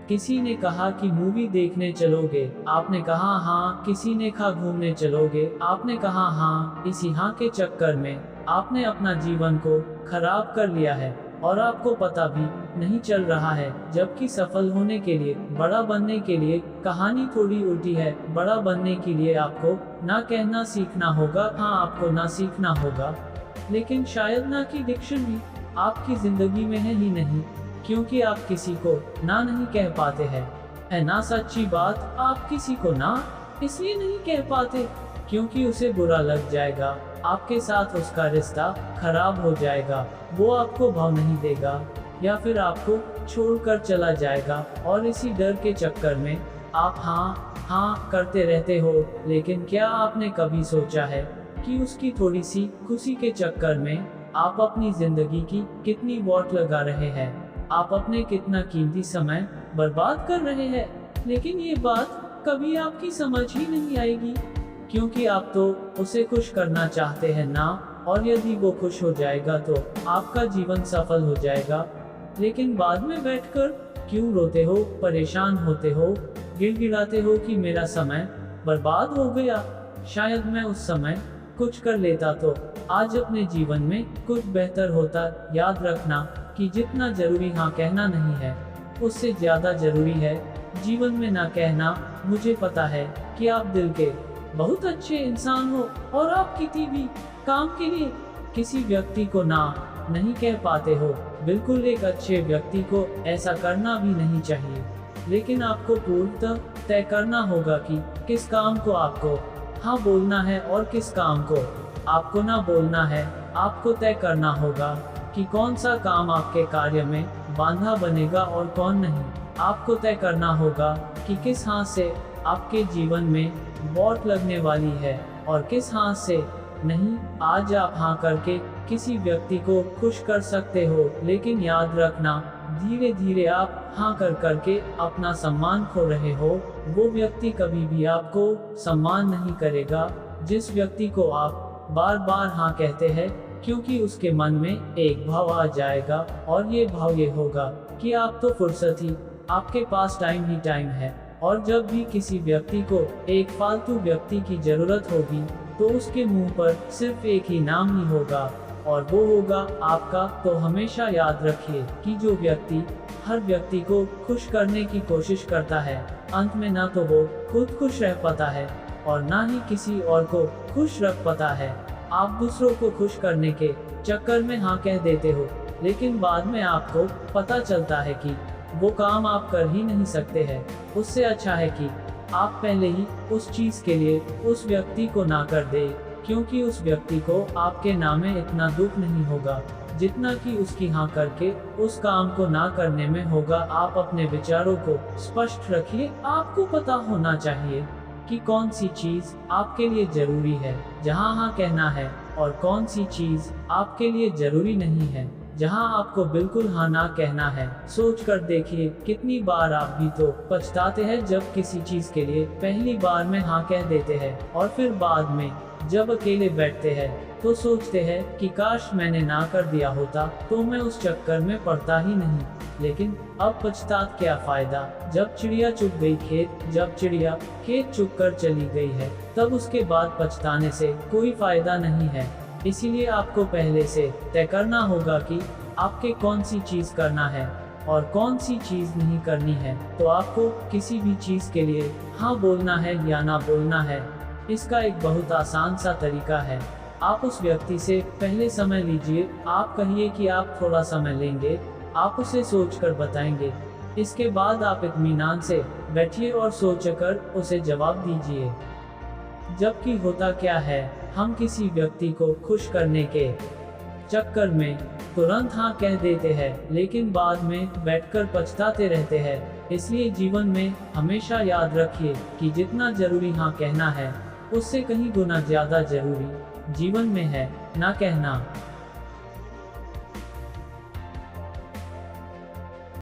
किसी ने कहा कि मूवी देखने चलोगे, आपने कहा हाँ। किसी ने कहा घूमने चलोगे, आपने कहा हाँ। इसी हाँ के चक्कर में आपने अपना जीवन को खराब कर लिया है और आपको पता भी नहीं चल रहा है। जबकि सफल होने के लिए, बड़ा बनने के लिए कहानी थोड़ी उल्टी है। बड़ा बनने के लिए आपको ना कहना सीखना होगा, हाँ आपको ना सीखना होगा, लेकिन शायद ना की डिक्शन भी आपकी जिंदगी में है ही नहीं, क्योंकि आप किसी को ना नहीं कह पाते हैं। है ना सच्ची बात, आप किसी को ना इसलिए नहीं कह पाते क्योंकि उसे बुरा लग जाएगा, आपके साथ उसका रिश्ता खराब हो जाएगा, वो आपको भाव नहीं देगा या फिर आपको छोड़कर चला जाएगा। और इसी डर के चक्कर में आप हाँ हाँ करते रहते हो। लेकिन क्या आपने कभी सोचा है कि उसकी थोड़ी सी खुशी के चक्कर में आप अपनी जिंदगी की कितनी वॉट लगा रहे हैं, आप अपने कितना कीमती समय बर्बाद कर रहे हैं। लेकिन ये बात कभी आपकी समझ ही नहीं आएगी, क्योंकि आप तो उसे खुश करना चाहते हैं ना, और यदि वो खुश हो जाएगा तो आपका जीवन सफल हो जाएगा। लेकिन बाद में बैठकर क्यों रोते हो, परेशान होते हो, गिड़गिड़ाते हो कि मेरा समय बर्बाद हो गया, शायद मैं उस समय कुछ कर लेता तो आज अपने जीवन में कुछ बेहतर होता। याद रखना कि जितना जरूरी हाँ कहना नहीं है, उससे ज्यादा जरूरी है जीवन में ना कहना। मुझे पता है कि आप दिल के बहुत अच्छे इंसान हो और आप किसी भी काम के लिए किसी व्यक्ति को ना नहीं कह पाते हो। बिल्कुल एक अच्छे व्यक्ति को ऐसा करना भी नहीं चाहिए, लेकिन आपको पूर्णतः तय करना होगा कि किस काम को आपको हाँ बोलना है और किस काम को आपको ना बोलना है। आपको तय करना होगा कि कौन सा काम आपके कार्य में बाधा बनेगा और कौन नहीं। आपको तय करना होगा कि किस हाथ से आपके जीवन में वोट लगने वाली है और किस हाथ से नहीं। आज आप हाँ करके किसी व्यक्ति को खुश कर सकते हो, लेकिन याद रखना धीरे धीरे आप हाँ कर करके अपना सम्मान खो रहे हो। वो व्यक्ति कभी भी आपको सम्मान नहीं करेगा जिस व्यक्ति को आप बार बार हाँ कहते हैं, क्योंकि उसके मन में एक भाव आ जाएगा और ये भाव ये होगा कि आप तो फुर्सत ही, आपके पास टाइम ही टाइम है। और जब भी किसी व्यक्ति को एक फालतू व्यक्ति की जरूरत होगी तो उसके मुंह पर सिर्फ एक ही नाम ही होगा और वो होगा आपका। तो हमेशा याद रखिए कि जो व्यक्ति हर व्यक्ति को खुश करने की कोशिश करता है, अंत में ना तो वो खुद खुश रह पाता है और ना ही किसी और को खुश रख पाता है। आप दूसरों को खुश करने के चक्कर में हाँ कह देते हो, लेकिन बाद में आपको पता चलता है कि वो काम आप कर ही नहीं सकते हैं। उससे अच्छा है कि आप पहले ही उस चीज के लिए उस व्यक्ति को ना कर दे, क्योंकि उस व्यक्ति को आपके नाम में इतना दुख नहीं होगा जितना कि उसकी हाँ करके उस काम को ना करने में होगा। आप अपने विचारों को स्पष्ट रखिए। आपको पता होना चाहिए कि कौन सी चीज आपके लिए जरूरी है, जहाँ हाँ कहना है, और कौन सी चीज आपके लिए जरूरी नहीं है, जहाँ आपको बिल्कुल हाँ ना कहना है। सोच कर देखिए कितनी बार आप भी तो पछताते हैं जब किसी चीज के लिए पहली बार में हाँ कह देते हैं और फिर बाद में जब अकेले बैठते हैं तो सोचते हैं कि काश मैंने ना कर दिया होता तो मैं उस चक्कर में पड़ता ही नहीं। लेकिन अब पछता क्या फायदा, जब चिड़िया चुग गई खेत, जब चिड़िया खेत चुग कर चली गई है तब उसके बाद पछताने से कोई फायदा नहीं है। इसीलिए आपको पहले से तय करना होगा कि आपके कौन सी चीज करना है और कौन सी चीज नहीं करनी है। तो आपको किसी भी चीज के लिए हाँ बोलना है या ना बोलना है, इसका एक बहुत आसान सा तरीका है। आप उस व्यक्ति से पहले समय लीजिए। आप कहिए कि आप थोड़ा समय लेंगे, आप उसे सोचकर बताएंगे। इसके बाद आप इत्मीनान से बैठिए और सोचकर उसे जवाब दीजिए। जबकि होता क्या है, हम किसी व्यक्ति को खुश करने के चक्कर में तुरंत हाँ कह देते हैं, लेकिन बाद में बैठकर पछताते रहते हैं। इसलिए जीवन में हमेशा याद रखिए कि जितना जरूरी हाँ कहना है, उससे कहीं गुना ज्यादा जरूरी जीवन में है ना कहना।